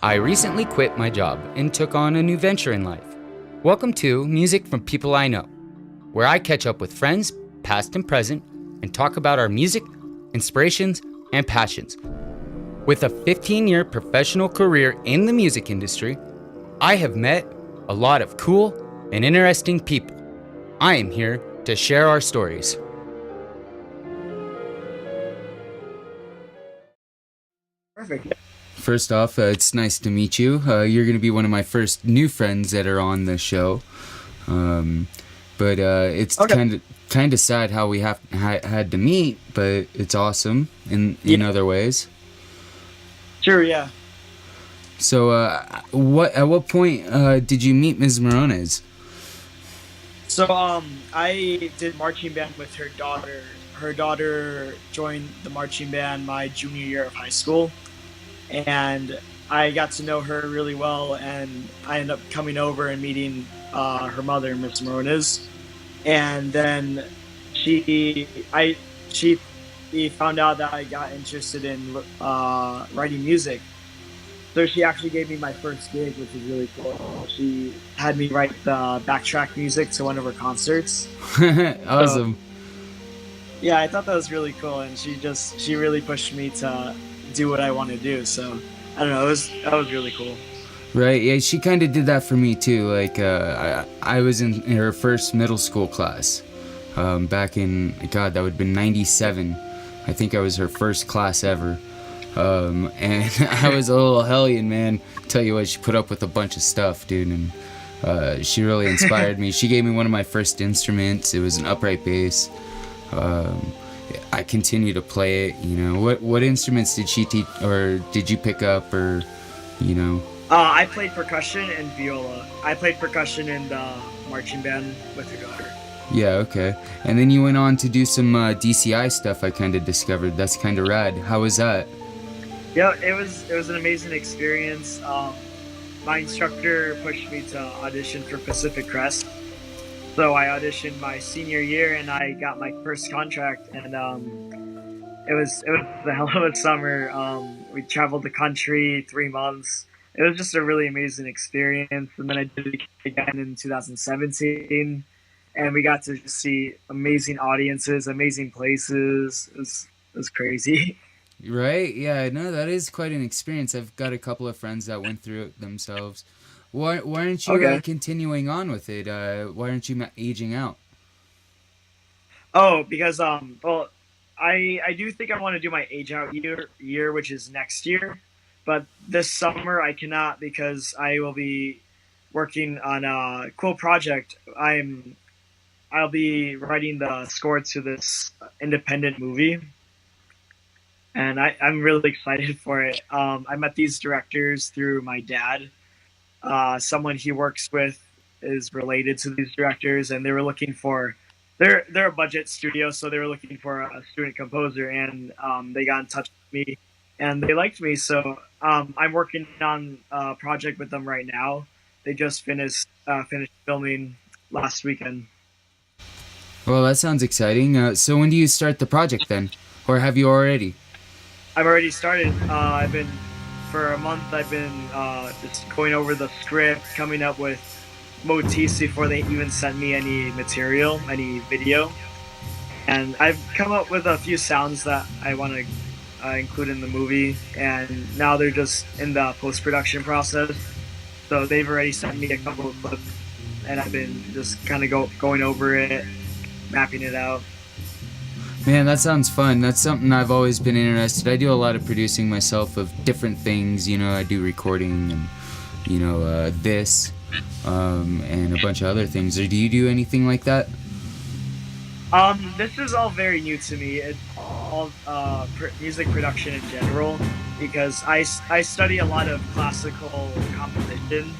I recently quit my job and took on a new venture in life. Welcome to Music from People I Know, where I catch up with friends, past and present, and talk about our music, inspirations, and passions. With a 15-year professional career in the music industry, I have met a lot of cool and interesting people. I am here to share our stories. Perfect. First off, it's nice to meet you. You're going to be one of my first new friends that are on the show. But it's Okay. kind of sad how we had to meet, but it's awesome in Yeah. other ways. Sure. Yeah. So, at what point did you meet Ms. Morones? So I did marching band with her daughter. Her daughter joined the marching band my junior year of high school, and I got to know her really well. And I ended up coming over and meeting her mother, Miss Morones. And then she found out that I got interested in writing music. So she actually gave me my first gig, which was really cool. She had me write the backtrack music to one of her concerts. So Awesome. yeah, I thought that was really cool, and she really pushed me to do what I want to do. So I don't know, that was really cool. Right, yeah, she kind of did that for me too. Like, I was in her first middle school class back in, God, that would have been 97. I think I was her first class ever. And I was a little hellion, man. Tell you what, she put up with a bunch of stuff, dude, and she really inspired me. She gave me one of my first instruments. It was an upright bass. Um, I continue to play it. You know, what instruments did she teach, or did you pick up, or you know? I played percussion and viola. I played percussion in the marching band with her daughter. Yeah, okay. And then you went on to do some DCI stuff. I kind of discovered that's kind of rad. How was that? Yeah, it was an amazing experience. My instructor pushed me to audition for Pacific Crest, so I auditioned my senior year and I got my first contract. And it was a hell of a summer. We traveled the country 3 months. It was just a really amazing experience. And then I did it again in 2017, and we got to just see amazing audiences, amazing places. It was crazy. Right? Yeah, no, that is quite an experience. I've got a couple of friends that went through it themselves. Why aren't you Okay. continuing on with it? Why aren't you aging out? Oh, because well, I do think I want to do my age out year, which is next year, but this summer I cannot because I will be working on a cool project. I'll be writing the score to this independent movie, and I'm really excited for it. I met these directors through my dad. Someone he works with is related to these directors, and they were looking for they're a budget studio, so they were looking for a student composer, and they got in touch with me, and they liked me. So I'm working on a project with them right now. They just finished filming last weekend. Well, that sounds exciting. So when do you start the project then? Or have you already? I've already started. I've been for a month. I've been just going over the script, coming up with motifs before they even sent me any material, any video. And I've come up with a few sounds that I want to include in the movie. And now they're just in the post production process. So they've already sent me a couple of clips, and I've been just kind of going over it, mapping it out. Man, that sounds fun. That's something I've always been interested. I do a lot of producing myself of different things. You know, I do recording and this and a bunch of other things. Or do you do anything like that? This is all very new to me. It's all music production in general because I study a lot of classical composition,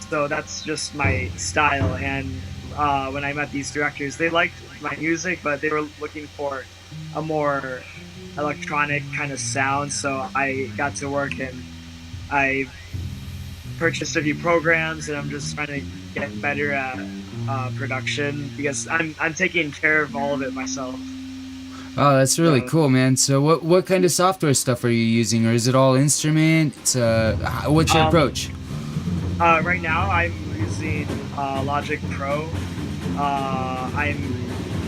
so that's just my style. And when I met these directors, they liked my music, but they were looking for a more electronic kind of sound. So I got to work, and I purchased a few programs, and I'm just trying to get better at production because I'm taking care of all of it myself. Oh, that's really So cool, man. So what kind of software stuff are you using, or is it all instruments? What's your um, approach? right now I'm using Logic Pro. I'm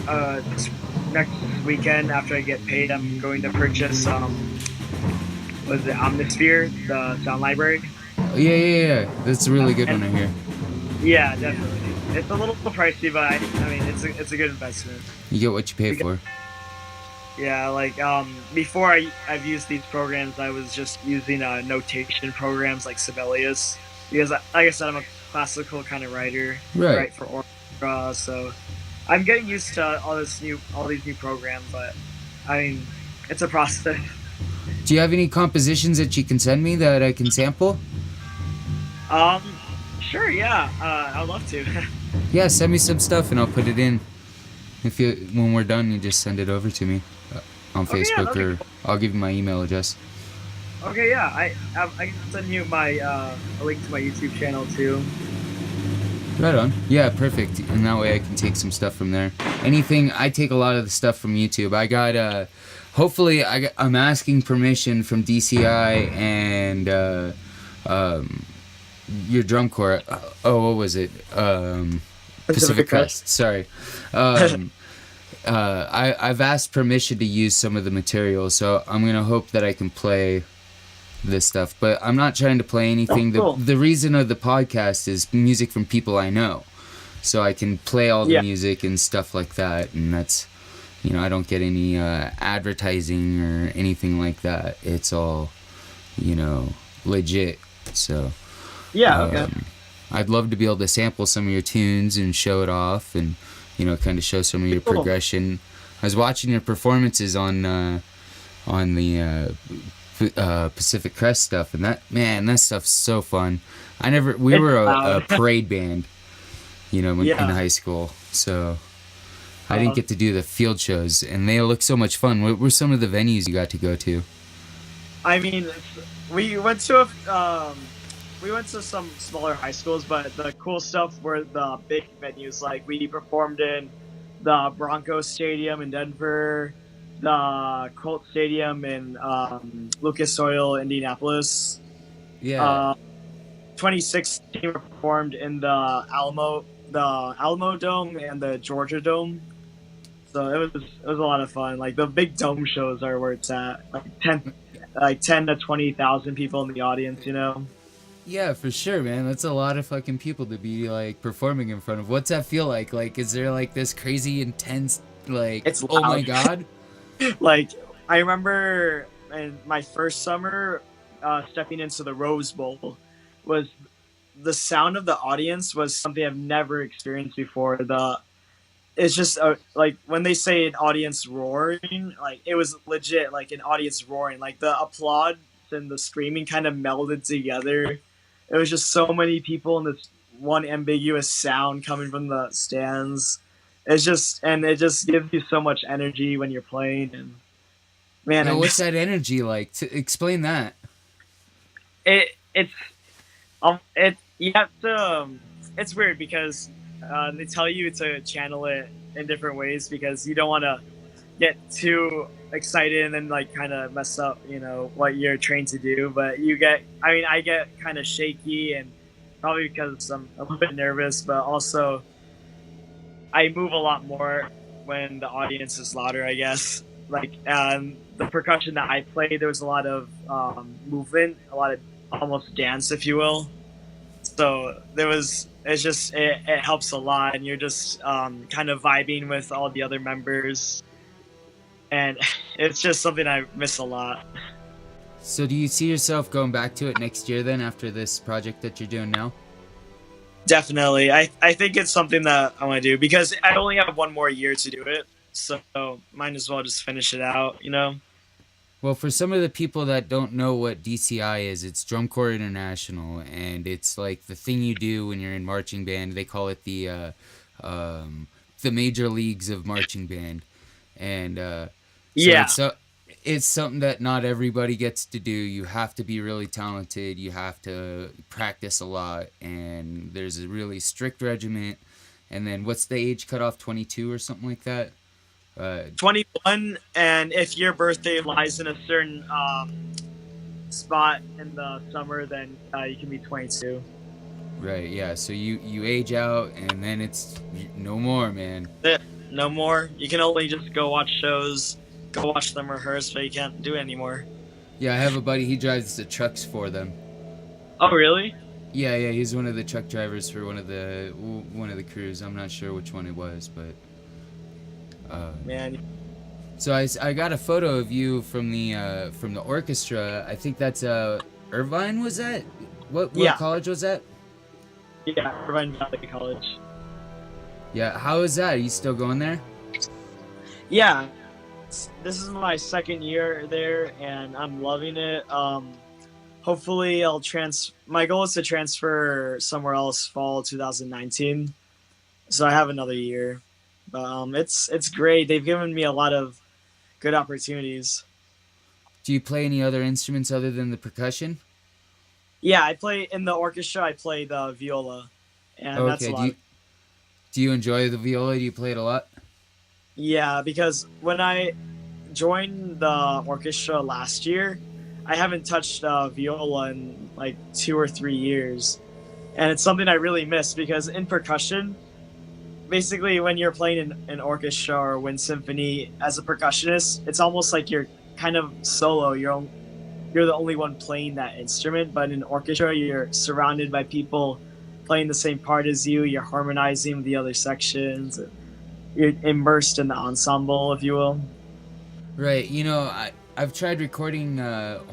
this next weekend after I get paid, I'm going to purchase was it Omnisphere, the sound library. Oh, yeah, yeah, yeah. That's a really good one And I hear. yeah, definitely. It's a little pricey, but I mean, it's a good investment. You get what you pay Because, for. yeah, like before I've used these programs, I was just using notation programs like Sibelius because, like I said, I'm a classical kind of writer. I Right. write for orchestra, so I'm getting used to all these new programs. But I mean, it's a process. Do you have any compositions that you can send me that I can sample? Sure, yeah, I'd love to. Yeah, send me some stuff and I'll put it in. If you when we're done, you just send it over to me on Okay, yeah, Facebook, that'd be or cool. I'll give you my email address. Okay, yeah, I can send you my a link to my YouTube channel too. Right on. Yeah, perfect. And that way I can take some stuff from there. Anything, I take a lot of the stuff from YouTube. I got, hopefully, I'm asking permission from DCI and um, your drum corps. Oh, what was it? Pacific Pacific Crest. Crest. Sorry. Um, I've asked permission to use some of the material, so I'm gonna hope that I can play this stuff, but I'm not trying to play Oh, anything. The cool. the reason of the podcast is music from people I know, so I can play all the Yeah, music and stuff like that, and that's, I don't get any advertising or anything like that. It's all, you know, legit. So yeah, okay. um, I'd love to be able to sample some of your tunes and show it off, and kind of show some of your Cool. progression. I was watching your performances on the Pacific Crest stuff, and that stuff's so fun. We It's were a loud. parade band, in Yeah. high school, so I didn't Um, get to do the field shows, and they look so much fun. What were some of the venues you got to go to? I mean, we went we went to some smaller high schools, but the cool stuff were the big venues. Like we performed in the Broncos Stadium in Denver, the Colt Stadium in Lucas Oil, Indianapolis. Yeah. Uh, 2016 we performed in the Alamo Dome and the Georgia Dome. So it was a lot of fun. Like the big dome shows are where it's at. Like 10 to 20,000 people in the audience. Yeah, for sure, man. That's a lot of fucking people to be like performing in front of. What's that feel like? Like, is there like this crazy intense, like, It's oh my loud. god? Like I remember in my first summer, stepping into the Rose Bowl, was the sound of the audience was something I've never experienced before. It's just like when they say an audience roaring, like it was legit, like an audience roaring, like the applause and the screaming kind of melded together. It was just so many people and this one ambiguous sound coming from the stands. It just gives you so much energy when you're playing, and man, I Yo, what's miss that energy like? To explain that. it. You have to. It's weird because they tell you to channel it in different ways because you don't want to get too excited and then like kind of mess up, what you're trained to do. But I get kind of shaky and probably because I'm a little bit nervous, but also I move a lot more when the audience is louder, I guess. Like the percussion that I played, there was a lot of movement, a lot of almost dance, if you will. So it helps a lot, and you're just kind of vibing with all the other members, and it's just something I miss a lot. So do you see yourself going back to it next year then, after this project that you're doing now? Definitely, I think it's something that I want to do because I only have one more year to do it, so might as well just finish it out. Well, for some of the people that don't know what DCI is, it's Drum Corps International, and it's like the thing you do when you're in marching band. They call it the major leagues of marching band, and so Yeah, it's something that not everybody gets to do. You have to be really talented. You have to practice a lot, and there's a really strict regiment. And then what's the age cutoff? 22 or something like that. Uh, 21, and if your birthday lies in a certain spot in the summer, then you can be 22. right, yeah. So you age out, and then it's no more, man. No more. You can only just go watch shows, go watch them rehearse, but you can't do it anymore. Yeah, I have a buddy. He drives the trucks for them. Oh, really? Yeah, yeah. He's one of the truck drivers for one of the crews. I'm not sure which one it was, but. Man, So I got a photo of you from the orchestra. I think that's Irvine, was that? What yeah, college was that? yeah, Irvine Valley College. Yeah, how is that? Are you still going there? Yeah, this is my second year there, and I'm loving it. Hopefully, My goal is to transfer somewhere else fall 2019, so I have another year. But it's great. They've given me a lot of good opportunities. Do you play any other instruments other than the percussion? Yeah, I play in the orchestra. I play the viola, and that's a Okay. Do lot. you enjoy the viola? Do you play it a lot? Yeah, because when I joined the orchestra last year, I haven't touched viola in like 2 or 3 years, and it's something I really miss because in percussion, basically when you're playing in an orchestra or wind symphony as a percussionist, it's almost like you're kind of solo. You're the only one playing that instrument, but in an orchestra, you're surrounded by people playing the same part as you. You're harmonizing with the other sections. You're immersed in the ensemble, if you will. Right. I've tried recording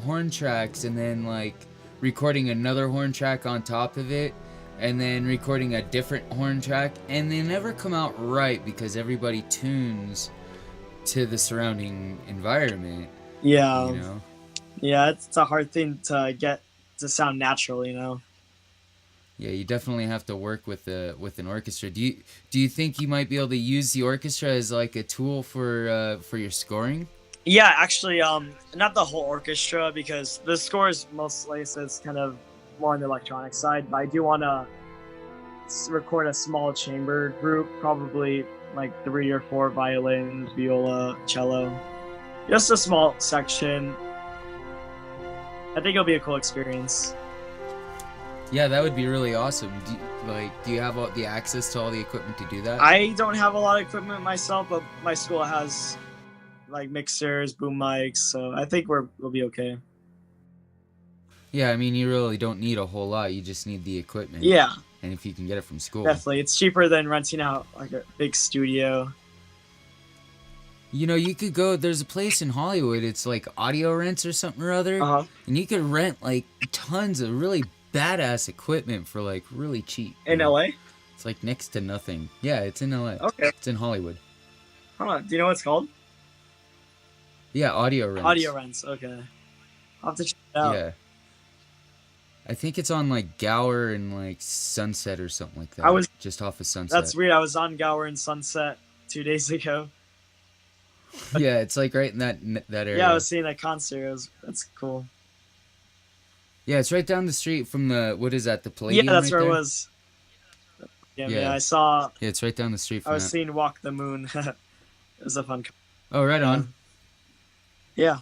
horn tracks and then like recording another horn track on top of it and then recording a different horn track, and they never come out right because everybody tunes to the surrounding environment, Yeah, you know. yeah, it's a hard thing to get to sound natural, you know. Yeah, you definitely have to work with an orchestra. Do you think you might be able to use the orchestra as like a tool for your scoring? Yeah, actually, not the whole orchestra because the score is mostly so it's kind of more on the electronic side. But I do want to record a small chamber group, probably like 3 or 4 violins, viola, cello, just a small section. I think it'll be a cool experience. Yeah, that would be really awesome. Do you have all the access to all the equipment to do that? I don't have a lot of equipment myself, but my school has like mixers, boom mics, so I think we'll be okay. Yeah, I mean, you really don't need a whole lot. You just need the equipment, Yeah, and if you can get it from school. definitely. It's cheaper than renting out like a big studio. You could go. There's a place in Hollywood. It's like Audio Rents or something or other, Uh huh. and you could rent like tons of really badass equipment for like really cheap. In LA? It's like next to nothing. Yeah, it's in LA. Okay. It's in Hollywood. Huh. Do you know what it's called? Yeah, Audio Rents. Audio Rents. Okay. I'll have to check it out. Yeah. I think it's on like Gower and like Sunset or something like that. I was just off of Sunset. That's weird. I was on Gower and Sunset 2 days ago. Yeah, it's like right in that area. Yeah, I was seeing a concert. That's cool. Yeah, it's right down the street from what is that? The Palladium. Yeah, that's right where there? it was. Yeah, Yeah. man, I saw. Yeah, it's right down the street from I was that. seeing Walk the Moon. It was a fun. Oh, right on. Yeah.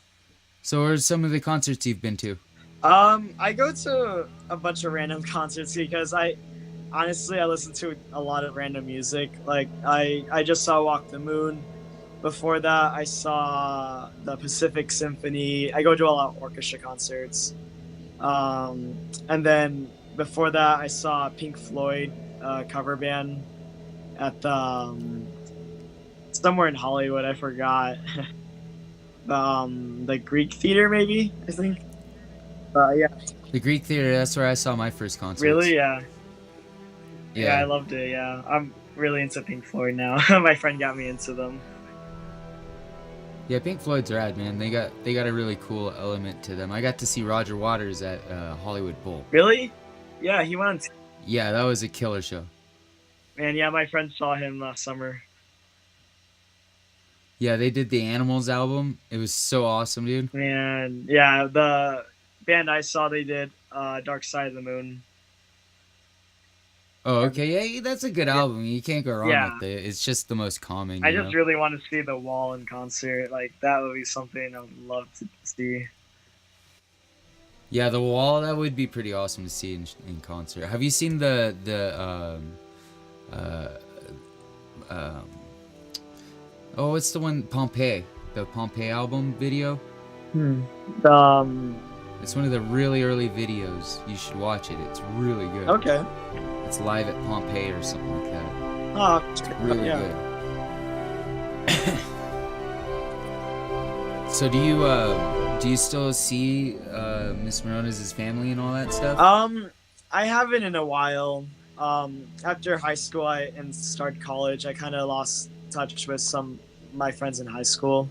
So, where's some of the concerts you've been to? I go to a bunch of random concerts because I listen to a lot of random music. Like I just saw Walk the Moon. Before that, I saw the Pacific Symphony. I go to a lot of orchestra concerts. And then before that, I saw Pink Floyd cover band at the somewhere in Hollywood. I forgot. The Greek Theater, maybe I think. Yeah. The Greek Theater. That's where I saw my first concert. Really? Yeah. Yeah. I loved it. Yeah, I'm really into Pink Floyd now. My friend got me into them. Yeah, Pink Floyd's rad, man. They got a really cool element to them. I got to see Roger Waters at Hollywood Bowl. Really? Yeah, he went. Yeah, that was a killer show. Man, yeah, my friend saw him last summer. Yeah, they did the Animals album. It was so awesome, dude. Man, yeah, the band I saw, they did Dark Side of the Moon. Oh, And okay, yeah, that's a good yeah, album. You can't go wrong yeah, with it. It's just the most common, I you just know. really want to see The Wall in concert. Like that would be something I would love to see. Yeah, The Wall, that would be pretty awesome to see in concert. Have you seen the uh um oh, it's the one Pompeii, the Pompeii album video? Hmm. Um. It's one of the really early videos. You should watch it. It's really good. Okay. It's live at Pompeii or something like that. Oh, Really yeah. good. So do you still see Miss Morona's family and all that stuff? I haven't in a while. After high school, and started college, I kind of lost touch with some of my friends in high school.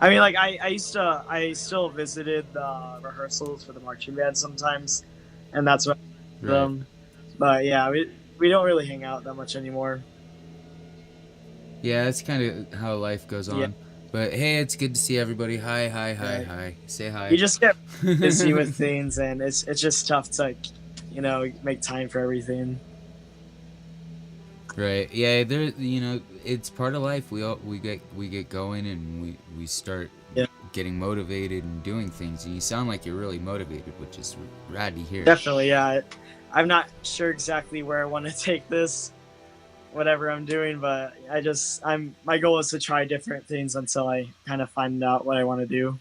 I mean, like I still visited the rehearsals for the marching band sometimes, and that's what Right. them. But yeah, we don't really hang out that much anymore. Yeah, that's kind of how life goes Yeah, on. But hey, it's good to see everybody. Hi, hi, hi, right. hi. Say You hi. just get busy with things, and it's just tough to, make time for everything. Right. Yeah, it's part of life. We get going and we start Yeah, getting motivated and doing things. And you sound like you're really motivated, which is rad to hear. definitely. Yeah, I'm not sure exactly where I want to take this, whatever I'm doing, but my goal is to try different things until I kind of find out what I want to do.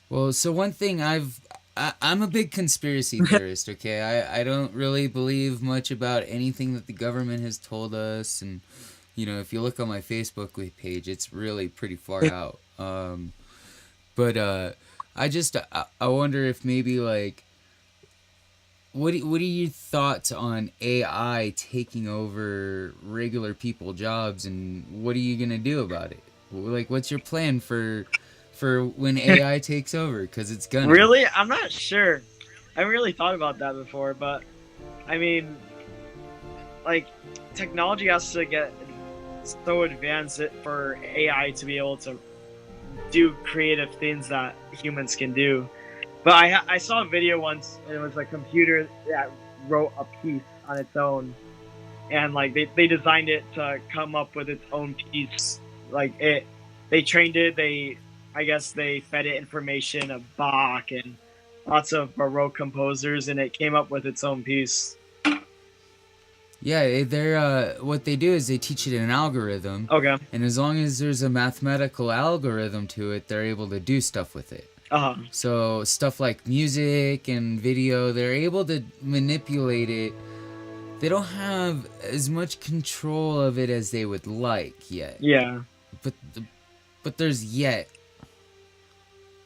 Well, so one thing I'm a big conspiracy theorist, okay? I don't really believe much about anything that the government has told us, and if you look on my Facebook page, it's really pretty far out. But I wonder if maybe like what are your thoughts on AI taking over regular people jobs, and what are you gonna do about it? Like, what's your plan for when AI takes over? Because it's gonna. Really, I'm not sure. I haven't really thought about that before, but I mean, like, technology has to get so advanced for AI to be able to do creative things that humans can do. But I saw a video once, and it was a computer that wrote a piece on its own, and like they designed it to come up with its own piece. They trained it. I guess they fed it information of Bach and lots of Baroque composers, and it came up with its own piece. Yeah, they're what they do is they teach it an algorithm, Okay. and as long as there's a mathematical algorithm to it, they're able to do stuff with it. Uh huh. So stuff like music and video, they're able to manipulate it. They don't have as much control of it as they would like yet. Yeah. But but there's yet,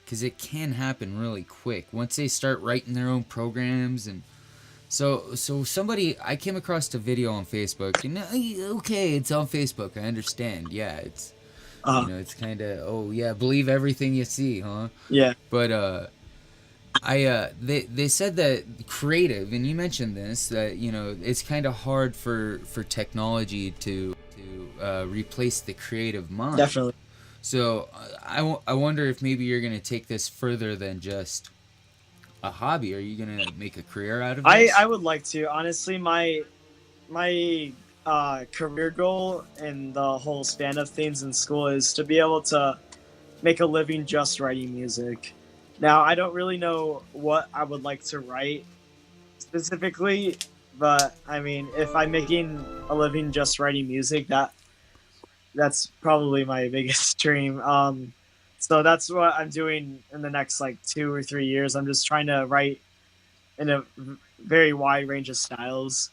because it can happen really quick once they start writing their own programs. And so somebody, I came across a video on Facebook, and okay, it's on Facebook, I understand, yeah, it's it's kind of, oh yeah, believe everything you see, huh? Yeah. But they said that creative, and you mentioned this, that it's kind of hard for technology to replace the creative mind. Definitely. So I wonder if maybe you're gonna take this further than just a hobby. Are you gonna make a career out of this? I would like to, honestly. My career goal and the whole span of things in school is to be able to make a living just writing music. Now, I don't really know what I would like to write specifically, but I mean, if I'm making a living just writing music, that's probably my biggest dream. So that's what I'm doing in the next like 2 or 3 years. I'm just trying to write in a very wide range of styles.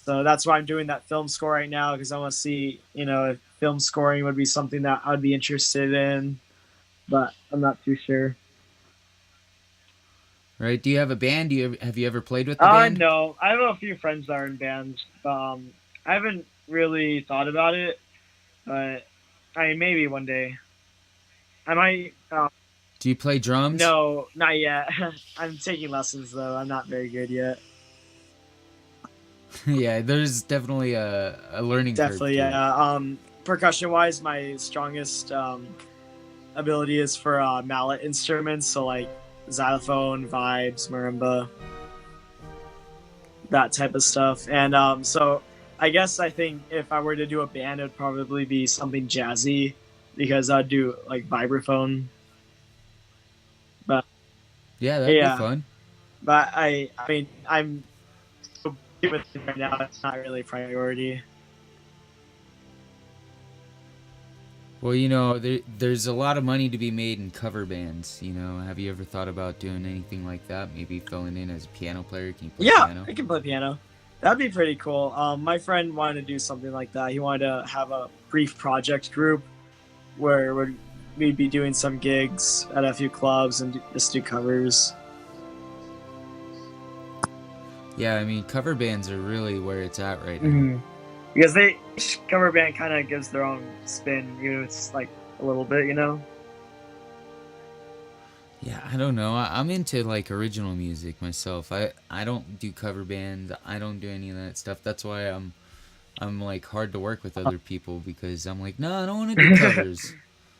So that's why I'm doing that film score right now, because I want to see, if film scoring would be something that I would be interested in, but I'm not too sure. Right? Do you have a band? Have you ever played with the band? No, I have a few friends that are in bands, but I haven't really thought about it. But maybe one day I might. Do you play drums? No, not yet. I'm taking lessons though. I'm not very good yet. Yeah, there's definitely a learning curve. Definitely, yeah. Percussion wise, my strongest ability is for mallet instruments, so like xylophone, vibes, marimba. that type of stuff. And so I guess I think if I were to do a band, it would probably be something jazzy because I'd do like vibraphone. But Yeah, that'd be yeah, fun. but I mean, I'm so busy with it right now. It's not really a priority. Well, there's a lot of money to be made in cover bands. Have you ever thought about doing anything like that? Maybe filling in as a piano player? Can you play Yeah, piano? I can play piano. That'd be pretty cool. My friend wanted to do something like that. He wanted to have a brief project group where we'd be doing some gigs at a few clubs and just do covers. Yeah, I mean, cover bands are really where it's at right now. Mm-hmm. Because each cover band kind of gives their own spin, even if it's like a little bit, you know. Yeah, I don't know. I'm into like original music myself. I don't do cover bands. I don't do any of that stuff. That's why I'm like hard to work with other people because I'm like, no, I don't want to do covers.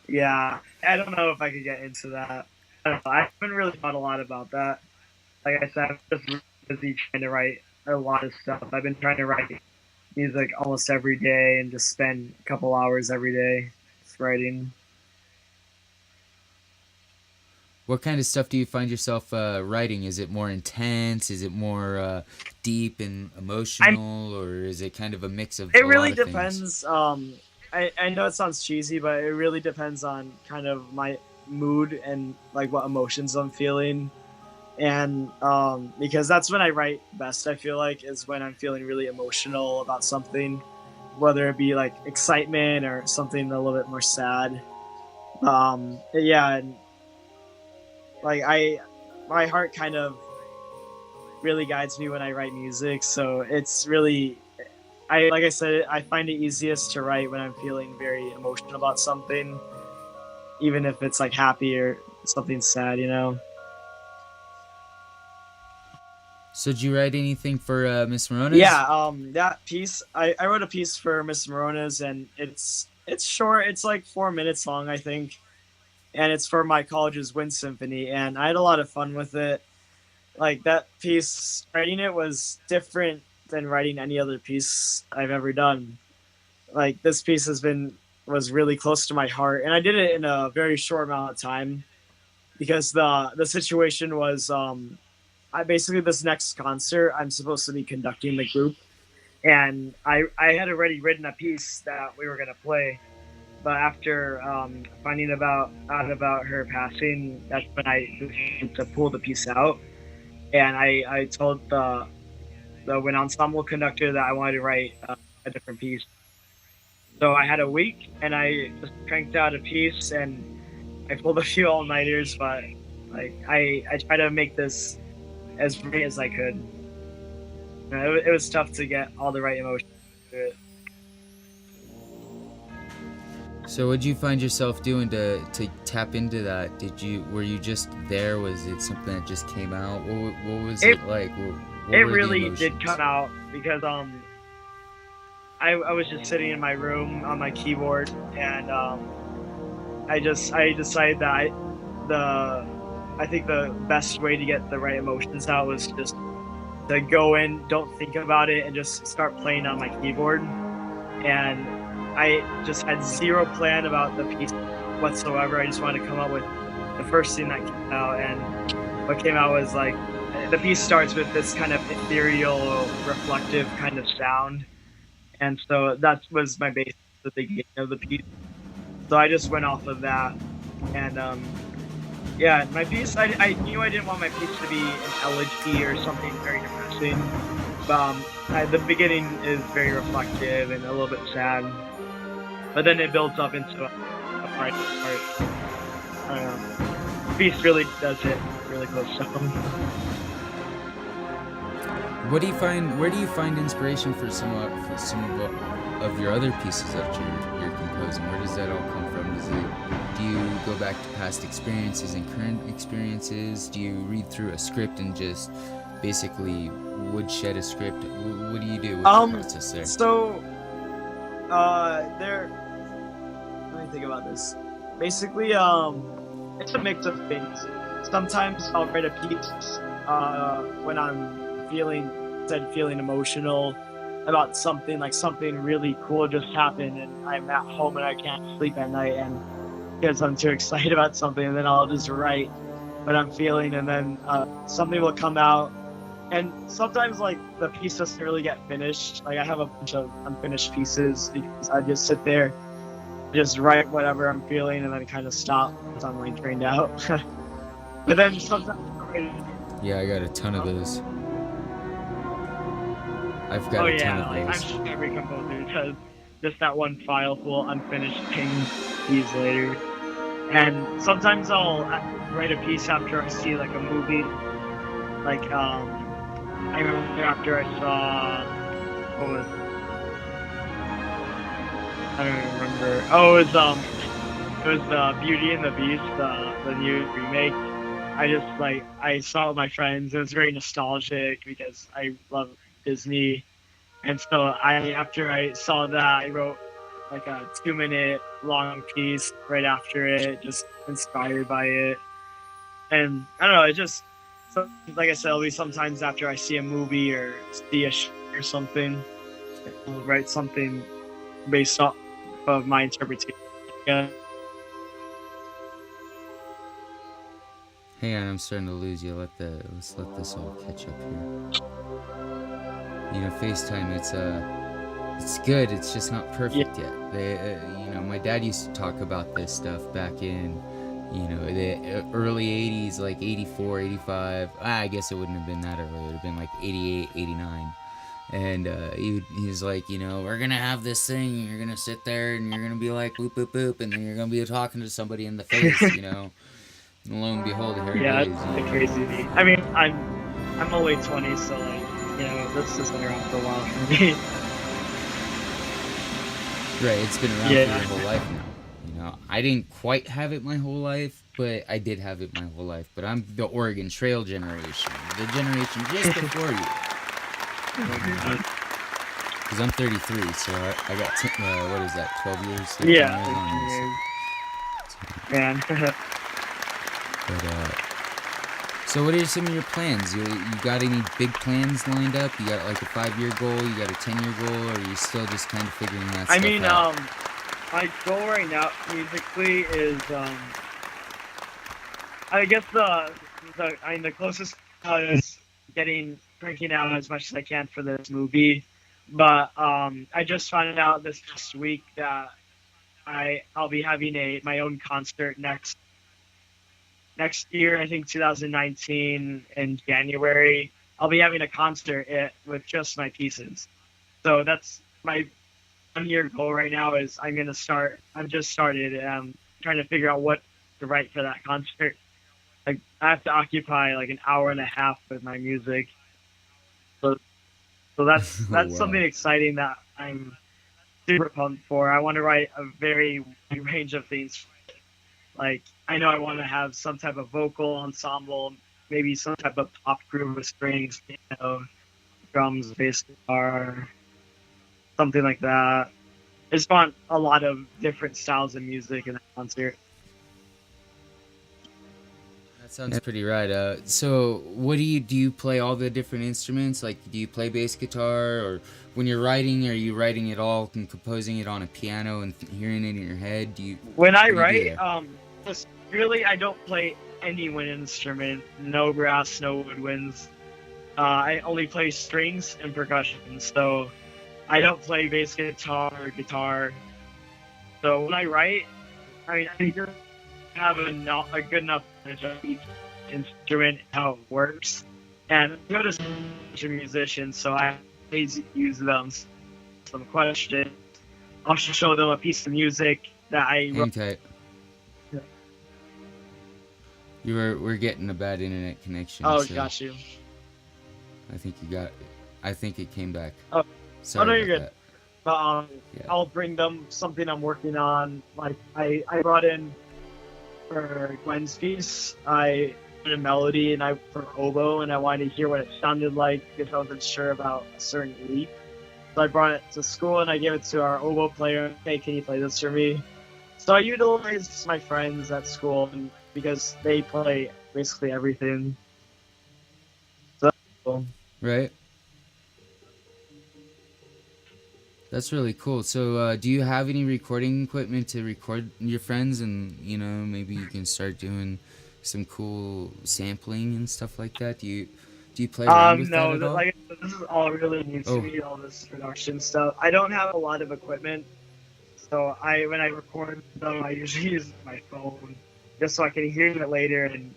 Yeah, I don't know if I could get into that. I don't know. I haven't really thought a lot about that. Like I said, I'm just really busy trying to write a lot of stuff. I've been trying to write music almost every day and just spend a couple hours every day just writing. What kind of stuff do you find yourself writing? Is it more intense? Is it more deep and I'm. emotional, or is it kind of a mix of It a lot really of things? depends. I know it sounds cheesy, but it really depends on kind of my mood and like what emotions I'm feeling. And because that's when I write best, I feel like, is when I'm feeling really emotional about something, whether it be like excitement or something a little bit more sad. Yeah, and like my heart kind of really guides me when I write music. So it's really, like I said, I find it easiest to write when I'm feeling very emotional about something, even if it's like happy or something sad, you know. So, did you write anything for Miss Morones? Yeah, that piece I wrote a piece for Miss Morona's, and it's short. It's like 4 minutes long, I think, and it's for my college's wind symphony, and I had a lot of fun with it. Like that piece, writing it was different than writing any other piece I've ever done. Like this piece was really close to my heart, and I did it in a very short amount of time because the situation was I basically this next concert I'm supposed to be conducting the group, and I had already written a piece that we were gonna play, but after finding out about her passing, that's when I decided to pull the piece out, and I told the wind ensemble conductor that I wanted to write a different piece. So I had a week, and I just cranked out a piece, and I pulled a few all nighters, but like I try to make this as great as I could. It was tough to get all the right emotions to it. So, what did you find yourself doing to tap into that? Were you just there? Was it something that just came out? What was It it like? What it were the really did emotions? come out because I was just sitting in my room on my keyboard, and I decided that I think the best way to get the right emotions out was just to go in, don't think about it, and just start playing on my keyboard. And I just had zero plan about the piece whatsoever. I just wanted to come up with the first thing that came out, and what came out was like the piece starts with this kind of ethereal, reflective kind of sound, and so that was my base at the beginning of the piece. So I just went off of that, and yeah, my piece. I knew I didn't want my piece to be an elegy or something very depressing. But the beginning is very reflective and a little bit sad, but then it builds up into a bright part. I don't know. The piece really does hit really close to home. What do you find? Where do you find inspiration for some of your other pieces that you're composing? Where does that all come from? Do you go back to past experiences and current experiences? Do you read through a script and just basically woodshed a script? What do you do? What's the process there? So there. Let me think about this. Basically, it's a mix of things. Sometimes I'll write a piece when I'm feeling said, feeling emotional about something, like something really cool just happened, and I'm at home and I can't sleep at night, and because I'm too excited about something, and then I'll just write what I'm feeling, and then something will come out. And sometimes, like, the piece doesn't really get finished. Like, I have a bunch of unfinished pieces because I just sit there, just write whatever I'm feeling, and then kind of stop because I'm like drained out. But then sometimes, Yeah, I got a ton of those. I've got a ton of like, I'm those. sure every composer does just that one file full of unfinished things years later. And sometimes I'll write a piece after I see like a movie. Like I remember after I saw what was I don't even remember. Oh, it was Beauty and the Beast, the new remake. I just like I saw it with my friends. It was very nostalgic because I love Disney, and so after I saw that, I wrote like a 2-minute long piece right after it, just inspired by it. And I don't know, it just like I said, it'll be sometimes after I see a movie or see a show or something, I'll write something based off of my interpretation. Yeah. Hang on, I'm starting to lose you. Let's let this all catch up here. You know, FaceTime, it's good. It's just not perfect yet. You know, my dad used to talk about this stuff back in, you know, the early 80s, like 84, 85. I guess it wouldn't have been that early. It would have been like 88, 89. And he was like, you know, we're going to have this thing. You're going to sit there and you're going to be like, boop, boop, boop. And then you're going to be talking to somebody in the face, you know. And lo and behold, here Yeah, it is. it's the crazy. I mean, I'm only 20, so like, you know, this has been around for a while for me. Right, it's been around for your whole life now. You know, I didn't quite have it my whole life, but I did have it my whole life. But I'm the Oregon Trail generation, the generation just before you. Because I'm 33, so I got what is that, 12 years? 13 years on this. Man. But so what are some of your plans? You got any big plans lined up? You got like a 5-year goal? You got a 10-year goal? Or are you still just kind of figuring that stuff out? My goal right now musically is I guess the closest is cranking out as much as I can for this movie. But I just found out this past week that I'll be having my own concert next year, I think 2019 in January. I'll be having a concert with just my pieces. So that's my 1-year goal right now. Is I've just started trying to figure out what to write for that concert. Like, I have to occupy like an hour and a half with my music. So that's Wow. something exciting that I'm super pumped for. I want to write a very wide range of things. Like, I know I want to have some type of vocal ensemble, maybe some type of pop group with strings, piano, drums, bass guitar, something like that. I just want a lot of different styles of music in a concert. That sounds pretty right. So what do you play all the different instruments? Like, do you play bass guitar, or when you're writing, are you writing it all and composing it on a piano and hearing it in your head? When I write, just really, I don't play any wind instrument. No brass, no woodwinds. I only play strings and percussion. So I don't play bass guitar or guitar. So when I write, I just have a good enough knowledge of each instrument, how it works. And I'm good as a musician, so I always use them. Some questions. I'll just show them a piece of music that I wrote. Okay. We're getting a bad internet connection. Oh, so got you. I think it came back. Oh, sorry. No, you're good. That. But I'll bring them something I'm working on. Like, I brought in for Gwen's piece, I put a melody and for oboe, and I wanted to hear what it sounded like because I wasn't sure about a certain leap. So I brought it to school and I gave it to our oboe player. Hey, can you play this for me? So I utilized my friends at school because they play basically everything. So right. That's really cool. So, do you have any recording equipment to record your friends, and maybe you can start doing some cool sampling and stuff like that? Do you play around with that No, at all? like this is all really new to Oh, me, all this production stuff. I don't have a lot of equipment, so when I record them, I usually use my phone just so I can hear it later and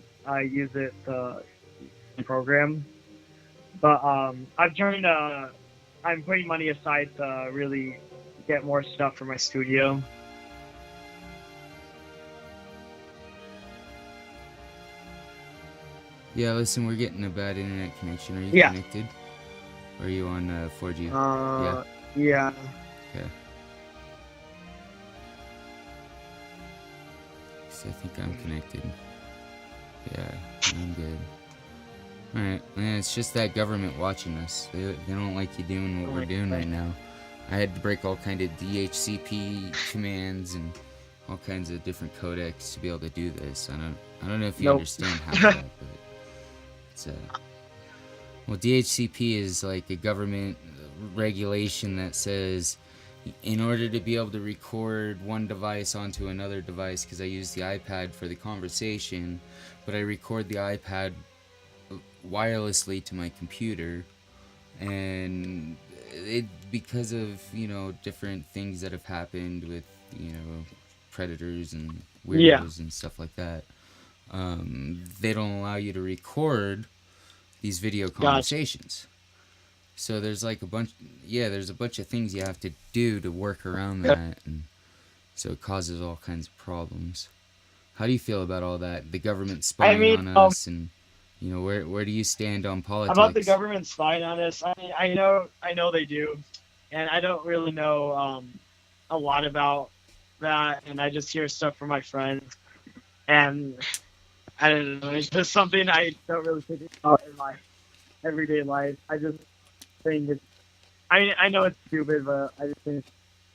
use it to program. But I'm putting money aside to really get more stuff for my studio. yeah. Listen, we're getting a bad internet connection. Are you Yeah. connected? Or are you on 4G? Yeah. Yeah. Okay. So I think I'm connected. Yeah, I'm good. Alright, man, it's just that government watching us. They don't like you doing what we're doing right now. I had to break all kind of DHCP commands and all kinds of different codecs to be able to do this. I don't know if you Nope. understand how that, but it's well, DHCP is like a government regulation that says in order to be able to record one device onto another device, because I use the iPad for the conversation, but I record the iPad wirelessly to my computer, and it because of different things that have happened with predators and Yeah. weirdos and stuff like that, they don't allow you to record these video Gotcha. conversations. So there's like there's a bunch of things you have to do to work around that, and so it causes all kinds of problems. How do you feel about all that? The government spying on us, and where do you stand on politics? About the government spying on us, I know they do, and I don't really know a lot about that, and I just hear stuff from my friends, and I don't know. It's just something I don't really think about in my everyday life. I just think it's. I know it's stupid, but I just think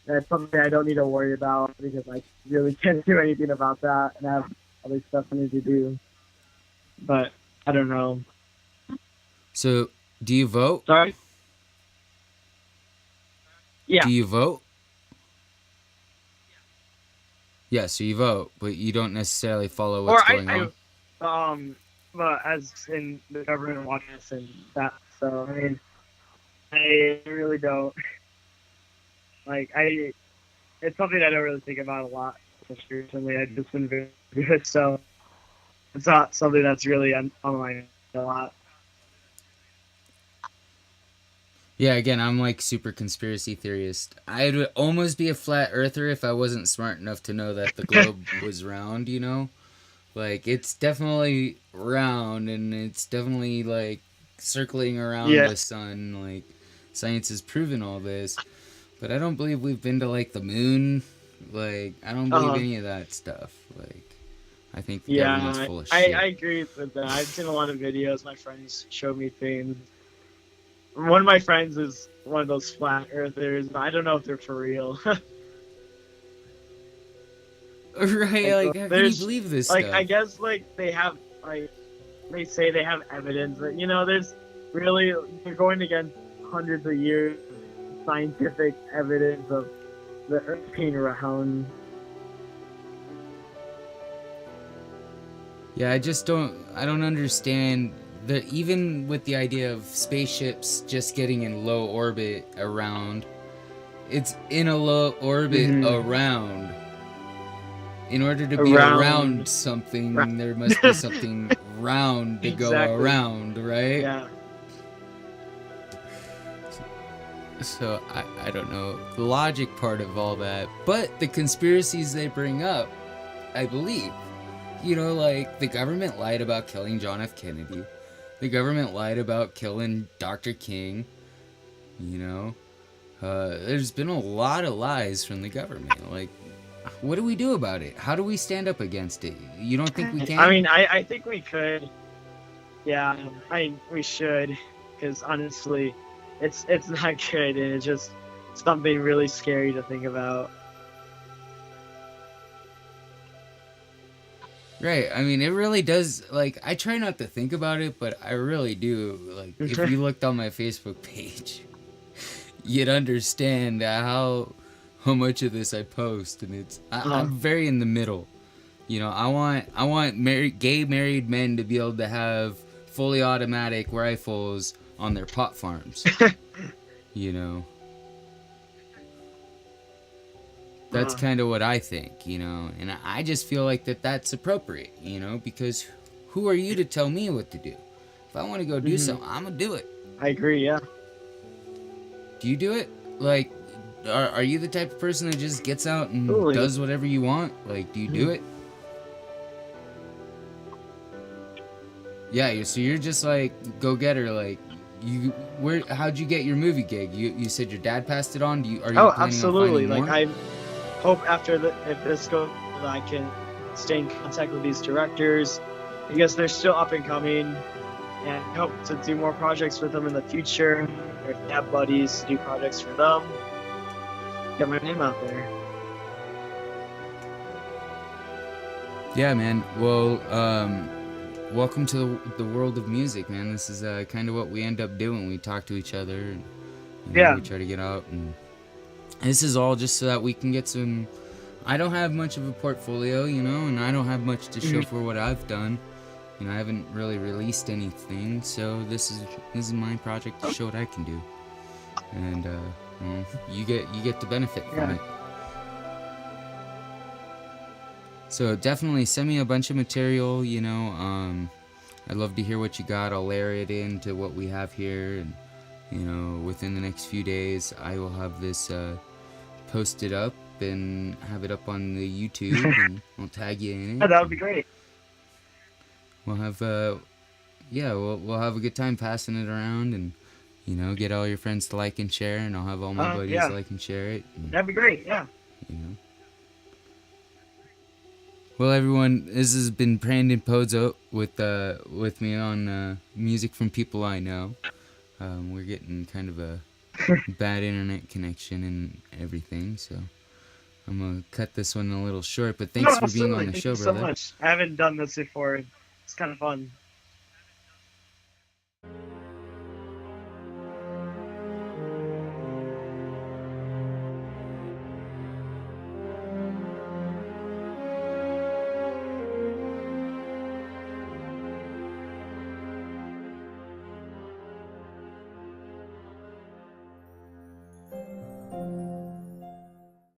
that's something I don't need to worry about because I really can't do anything about that, and I have other stuff I need to do. But I don't know. So, do you vote? Sorry. Yeah. Do you vote? Yeah, so you vote, but you don't necessarily follow what's going on. But as in the government watching us and that, so I mean, I really don't like. It's something I don't really think about a lot recently. I've just been very good, so it's not something that's really on my mind a lot. Yeah, again, I'm like super conspiracy theorist. I'd almost be a flat earther if I wasn't smart enough to know that the globe was round, Like, it's definitely round, and it's definitely, like, circling around the sun. Like, science has proven all this. But I don't believe we've been to, like, the moon. Like, I don't believe any of that stuff. Like, I think the government's full of shit. I agree with that. I've seen a lot of videos. My friends show me things. One of my friends is one of those flat earthers, but I don't know if they're for real. Right, like how can you believe this like, stuff? I guess, like, they have, like, they say they have evidence, but, there's really, you're going against hundreds of years of scientific evidence of the Earth being round. Yeah, I don't understand that even with the idea of spaceships just getting in low orbit around, it's in a low orbit around. In order to be around something, there must be something round to go around, right? Yeah. So, I don't know the logic part of all that, but the conspiracies they bring up, I believe. Like, the government lied about killing John F. Kennedy. The government lied about killing Dr. King. There's been a lot of lies from the government. Like, what do we do about it? How do we stand up against it? You don't think we can? I mean, I think we could. Yeah, we should, because honestly, it's not good, and it's just something really scary to think about. Right. I mean, it really does. Like, I try not to think about it, but I really do. Like, if you looked on my Facebook page, you'd understand how much of this I post, and I'm very in the middle. You know, I want gay married men to be able to have fully automatic rifles on their pot farms. You know, that's kind of what I think. You know, and I just feel like that's appropriate. You know, because who are you to tell me what to do? If I want to go do something, I'm gonna do it. I agree. Yeah. Do you do it? Like, are you the type of person that just gets out and Totally. does whatever you want? Like, do you do it? Yeah, so you're just like go-getter. Like, how'd you get your movie gig? You said your dad passed it on. Are you Oh, planning absolutely. on finding Like more? I hope if this goes, that I can stay in contact with these directors because they're still up and coming, and hope to do more projects with them in the future. Or if they have buddies to do projects for them, get my name out there. Yeah, man. Well, welcome to the world of music, man. This is kind of what we end up doing. We talk to each other, and Yeah. we try to get out, and this is all just so that we can get some. I don't have much of a portfolio, you know, and I don't have much to show for what I've done. You know, I haven't really released anything, so this is my project to show what I can do, and well, you get to benefit from it. So definitely send me a bunch of material. You know, I'd love to hear what you got. I'll layer it into what we have here, and you know, within the next few days, I will have this posted up and have it up on the YouTube, and I'll tag you in Yeah, it. that would be great. We'll have we'll have a good time passing it around, and you know, get all your friends to like and share, and I'll have all my buddies like and share it. And, That'd be great. Yeah. you know. Well, everyone, this has been Brandon Pozzo with me on music from people I know. We're getting kind of a bad internet connection and everything, so I'm gonna cut this one a little short. But thanks for being on the show, Thank you brother. so much. I haven't done this before. It's kind of fun.